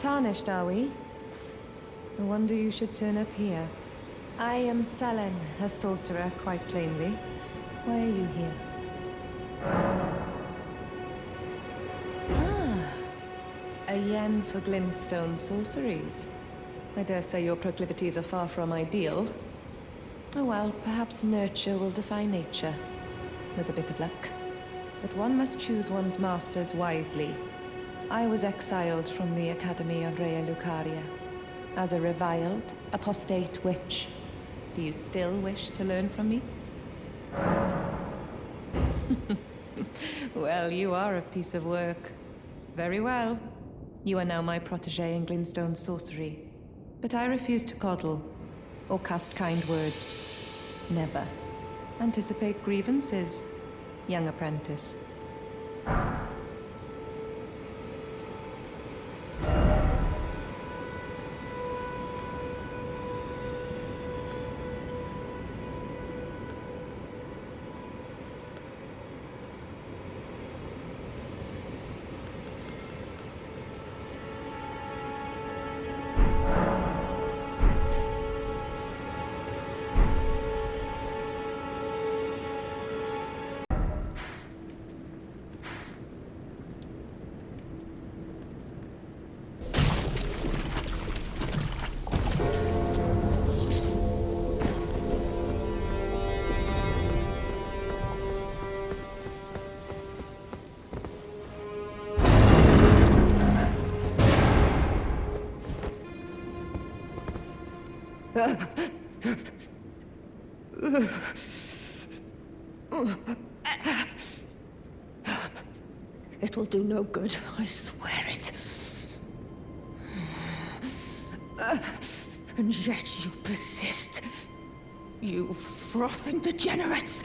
Tarnished, are we? No wonder you should turn up here. I am Sellen, a sorcerer, quite plainly. Why are you here? Ah, a yen for glintstone sorceries. I dare say your proclivities are far from ideal. Oh well, perhaps nurture will defy nature, with a bit of luck. But one must choose one's masters wisely. I was exiled from the Academy of Rea Lucaria as a reviled, apostate witch. Do you still wish to learn from me? Well, you are a piece of work. Very well. You are now my protégé in glintstone sorcery. But I refuse to coddle, or cast kind words. Never. Anticipate grievances, young apprentice. It will do no good, I swear it. And yet you persist. You frothing degenerates!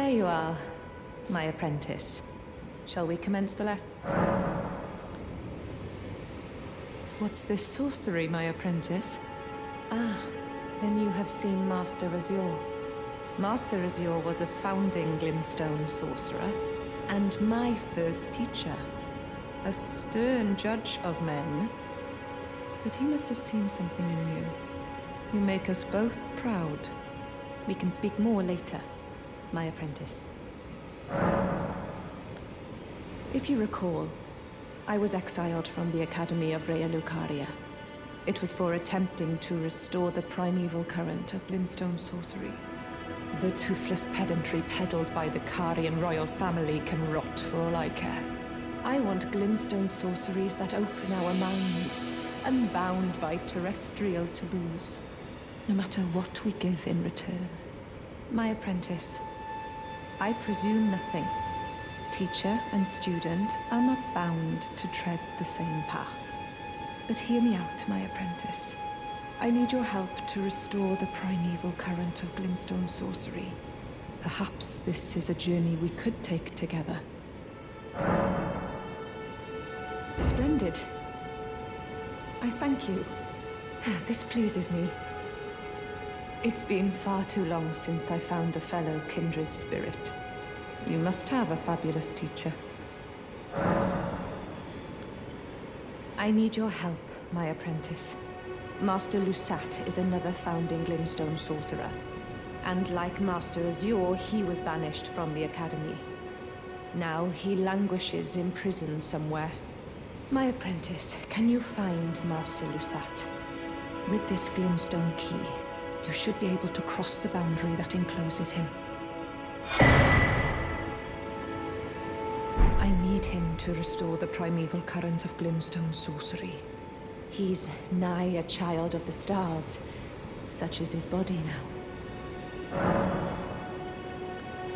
There you are, my apprentice. Shall we commence the lesson? What's this sorcery, my apprentice? Ah, then you have seen Master Azur. Master Azur was a founding Glintstone sorcerer, and my first teacher. A stern judge of men. But he must have seen something in you. You make us both proud. We can speak more later, my apprentice. If you recall, I was exiled from the Academy of Rea Lucaria. It was for attempting to restore the primeval current of Glintstone sorcery. The toothless pedantry peddled by the Carian royal family can rot for all I care. I want Glintstone sorceries that open our minds, unbound by terrestrial taboos, no matter what we give in return. My apprentice, I presume nothing. Teacher and student are not bound to tread the same path. But hear me out, my apprentice. I need your help to restore the primeval current of Glintstone sorcery. Perhaps this is a journey we could take together. Splendid. I thank you. This pleases me. It's been far too long since I found a fellow kindred spirit. You must have a fabulous teacher. I need your help, my apprentice. Master Lusat is another founding Glintstone sorcerer. And like Master Azur, he was banished from the Academy. Now he languishes in prison somewhere. My apprentice, can you find Master Lusat? With this Glintstone key, you should be able to cross the boundary that encloses him. I need him to restore the primeval current of Glintstone sorcery. He's nigh a child of the stars. Such is his body now.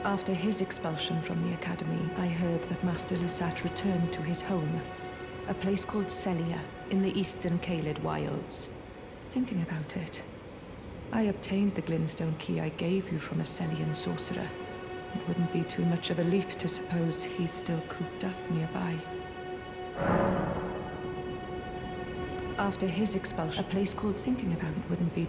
After his expulsion from the Academy, I heard that Master Lusat returned to his home, a place called Sellia, in the eastern Caelid wilds. Thinking about it, I obtained the Glintstone key I gave you from a Sellian sorcerer. It wouldn't be too much of a leap to suppose he's still cooped up nearby. After his expulsion, a place called Thinking About It wouldn't be...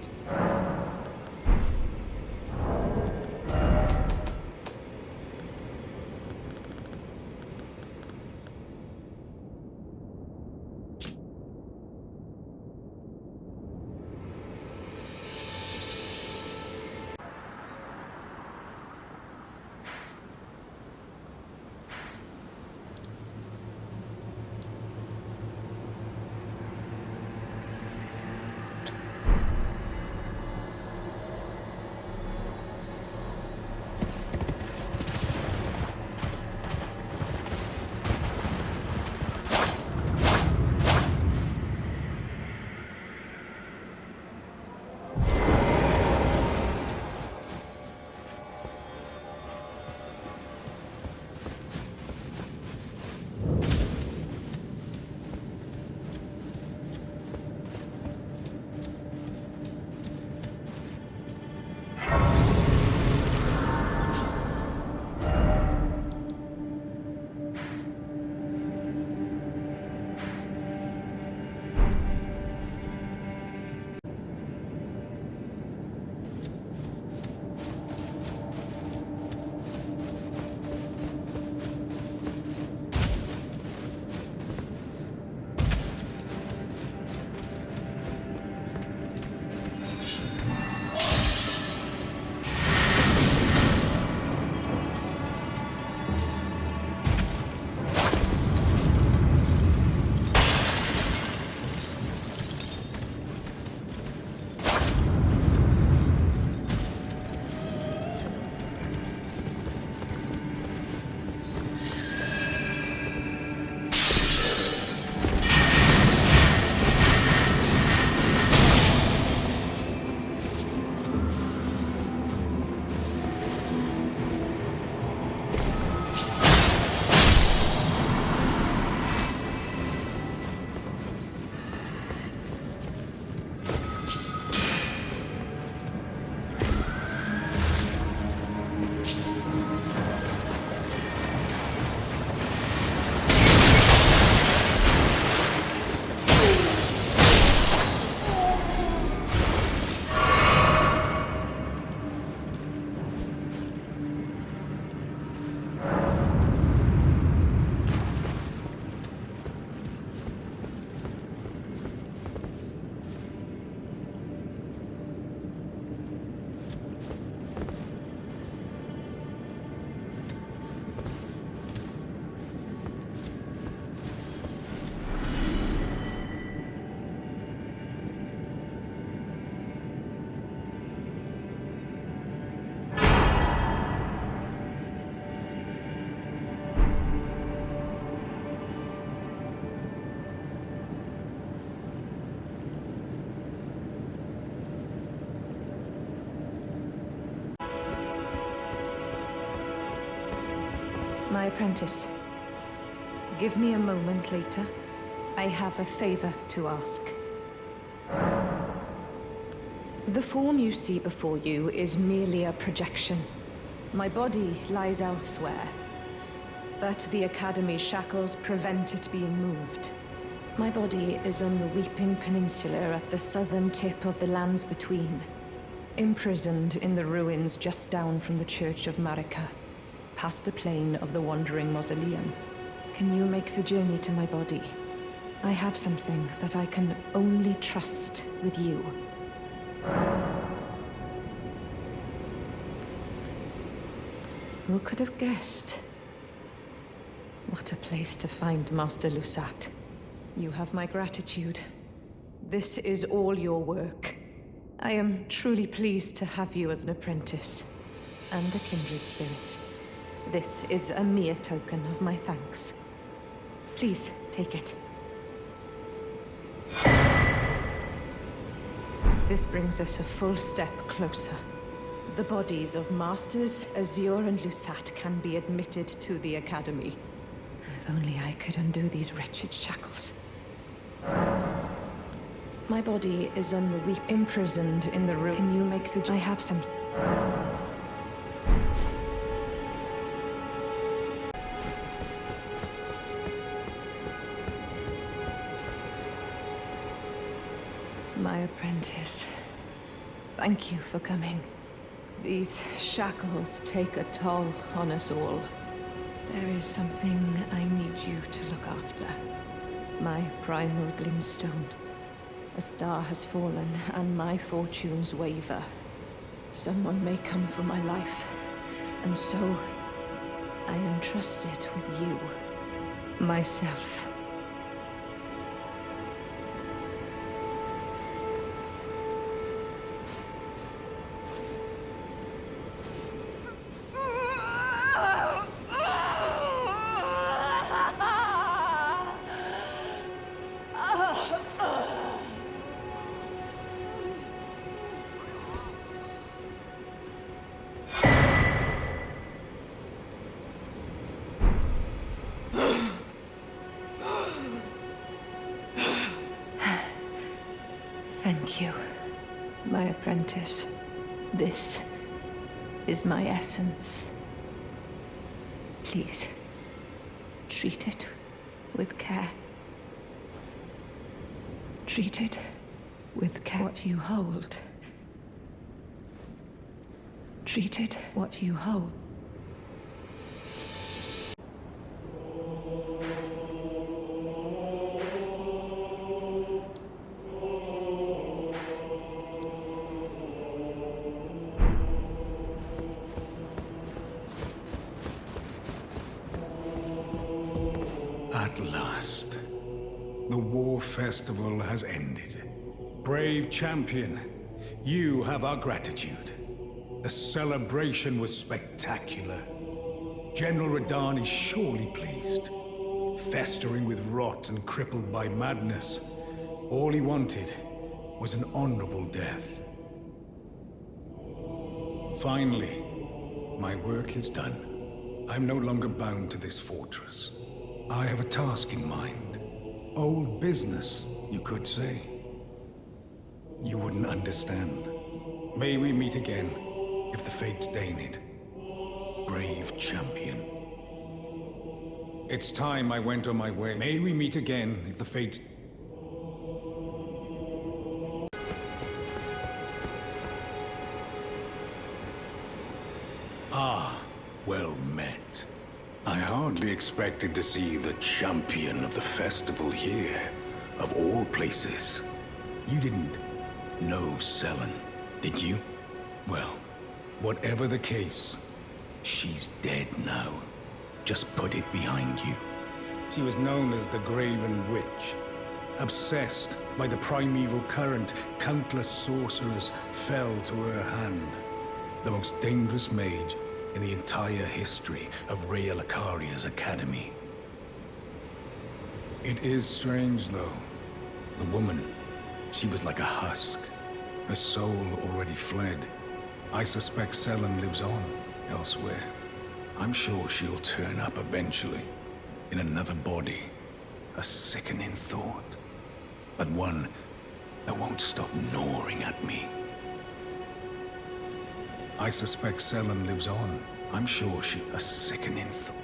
My apprentice, give me a moment later. I have a favor to ask. The form you see before you is merely a projection. My body lies elsewhere, but the Academy's shackles prevent it being moved. My body is on the Weeping Peninsula at the southern tip of the lands between, imprisoned in the ruins just down from the Church of Marika, past the plain of the Wandering Mausoleum. Can you make the journey to my body? I have something that I can only trust with you. Who could have guessed? What a place to find Master Lusat. You have my gratitude. This is all your work. I am truly pleased to have you as an apprentice, and a kindred spirit. This is a mere token of my thanks. Please, take it. This brings us a full step closer. The bodies of Masters Azur and Lusat can be admitted to the Academy. If only I could undo these wretched shackles. My body is on the weak, imprisoned in the room. Can you make the... I have something. My apprentice, thank you for coming. These shackles take a toll on us all. There is something I need you to look after. My primal glintstone. A star has fallen, and my fortunes waver. Someone may come for my life, and so I entrust it with you. Myself. Thank you, my apprentice. This is my essence. Please, treat it with care. Treat it with care. What you hold. Treat it what you hold. At last, the war festival has ended. Brave champion, you have our gratitude. The celebration was spectacular. General Radahn is surely pleased. Festering with rot and crippled by madness, all he wanted was an honorable death. Finally, my work is done. I'm no longer bound to this fortress. I have a task in mind. Old business, you could say. You wouldn't understand. May we meet again, if the fates deign it. Brave champion. It's time I went on my way. May we meet again, if the fates... Ah, well met. I hardly expected to see the champion of the festival here, of all places. You didn't know Sellen, did you? Well, whatever the case, she's dead now. Just put it behind you. She was known as the Graven Witch. Obsessed by the primeval current, countless sorcerers fell to her hand. The most dangerous mage in the entire history of Raya Lucaria's academy. It is strange, though. The woman, she was like a husk. Her soul already fled. I suspect Sellen lives on, elsewhere. I'm sure she'll turn up eventually, in another body. A sickening thought, but one that won't stop gnawing at me. I suspect Sellen lives on. I'm sure she... A sickening thought.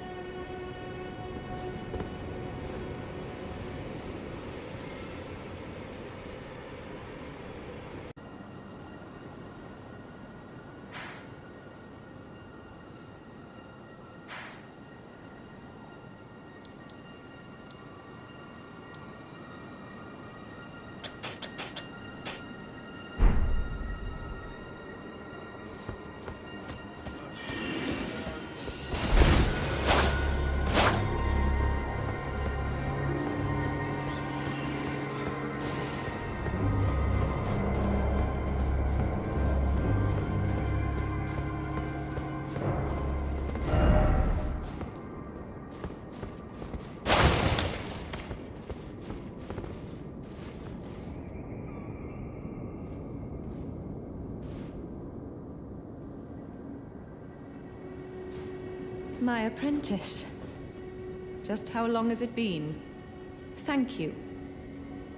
My apprentice. Just how long has it been? Thank you.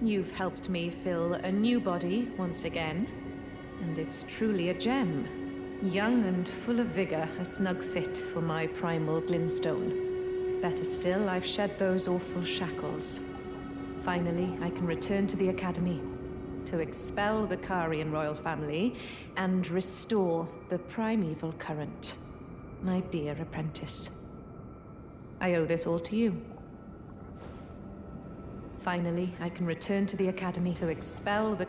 You've helped me fill a new body once again, and it's truly a gem. Young and full of vigor, a snug fit for my primal glintstone. Better still, I've shed those awful shackles. Finally, I can return to the Academy to expel the Karian royal family and restore the primeval current. My dear apprentice. I owe this all to you. Finally, I can return to the Academy to expel the...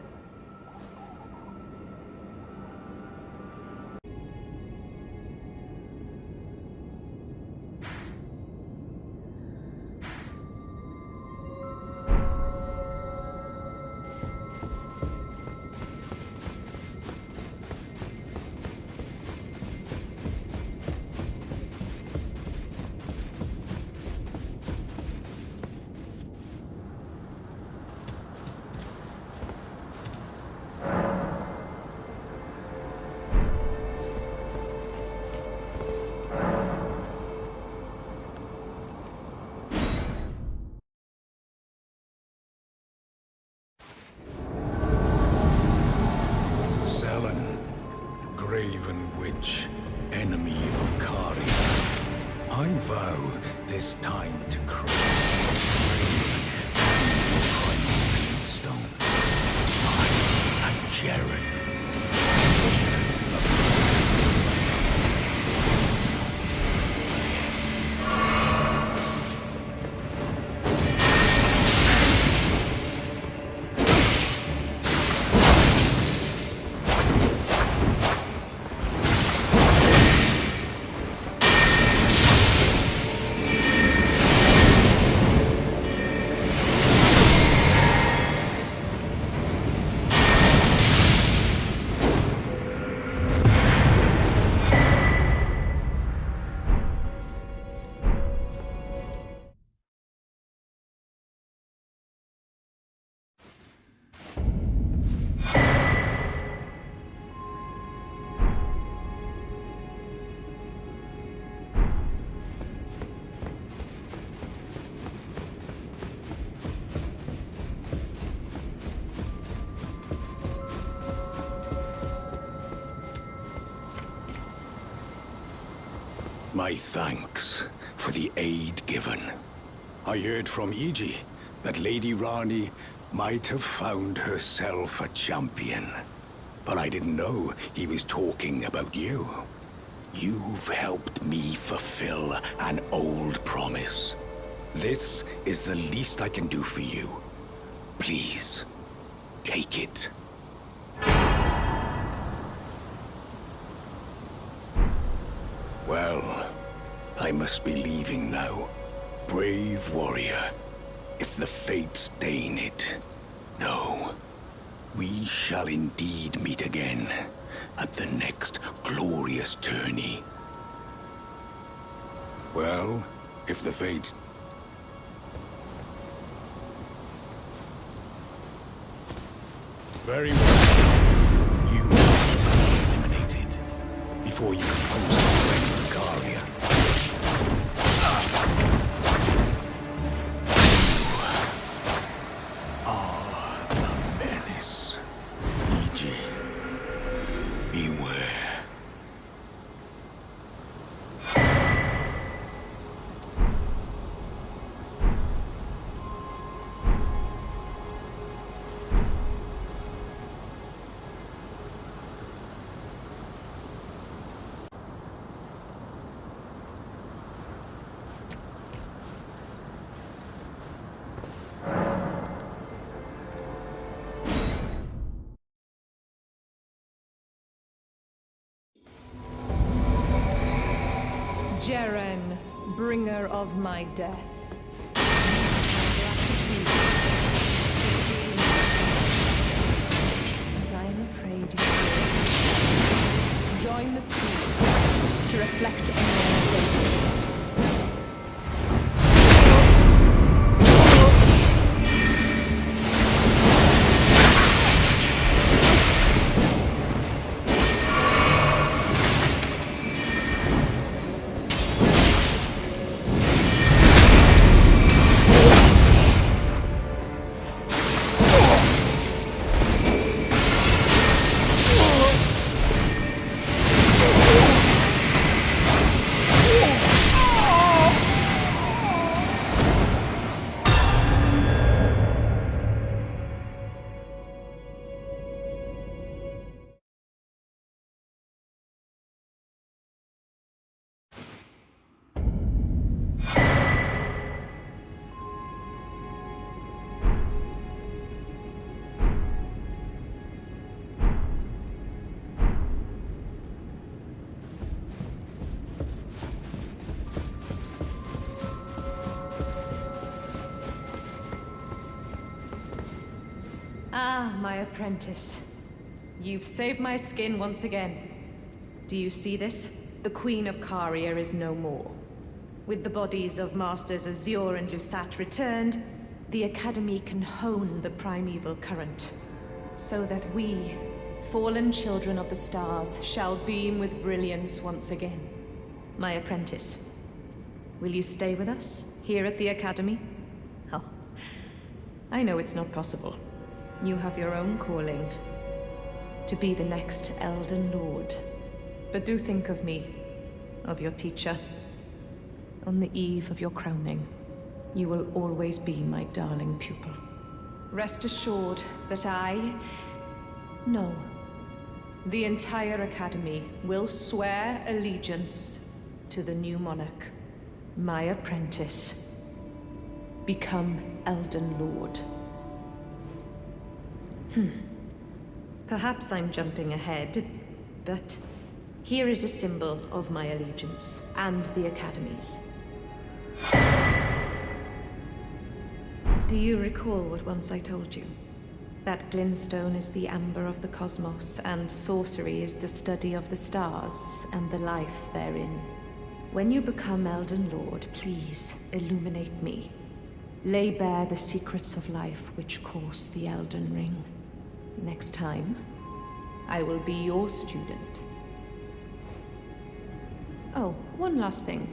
Graven Witch, enemy of Kari. I vow this time to crave stone. I am Jerren. My thanks for the aid given. I heard from Iji that Lady Rani might have found herself a champion. But I didn't know he was talking about you. You've helped me fulfill an old promise. This is the least I can do for you. Please, take it. Well, I must be leaving now. Brave warrior, if the fates deign it. No, we shall indeed meet again at the next glorious tourney. Well, if the fates... Very well. You must be eliminated before you can post a friend to Karia. Jerren, bringer of my death. And I am afraid you will. Join the sea to reflect on your fate. Ah, my apprentice. You've saved my skin once again. Do you see this? The Queen of Caria is no more. With the bodies of Masters Azur and Lusat returned, the Academy can hone the primeval current, so that we, fallen children of the stars, shall beam with brilliance once again. My apprentice, will you stay with us, here at the Academy? Oh, I know it's not possible. You have your own calling, to be the next Elden Lord. But do think of me, of your teacher. On the eve of your crowning, you will always be my darling pupil. Rest assured that no, the entire Academy will swear allegiance to the new monarch, my apprentice. Become Elden Lord. Perhaps I'm jumping ahead, but here is a symbol of my allegiance and the Academy's. Do you recall what once I told you? That glintstone is the amber of the cosmos, and sorcery is the study of the stars and the life therein. When you become Elden Lord, please illuminate me. Lay bare the secrets of life which course the Elden Ring. Next time, I will be your student. Oh, one last thing.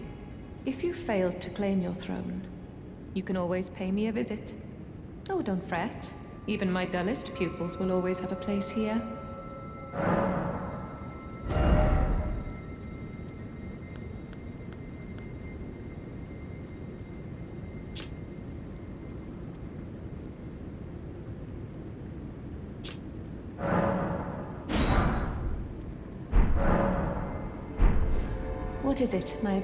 If you fail to claim your throne, you can always pay me a visit. Oh, don't fret. Even my dullest pupils will always have a place here. What is it, my...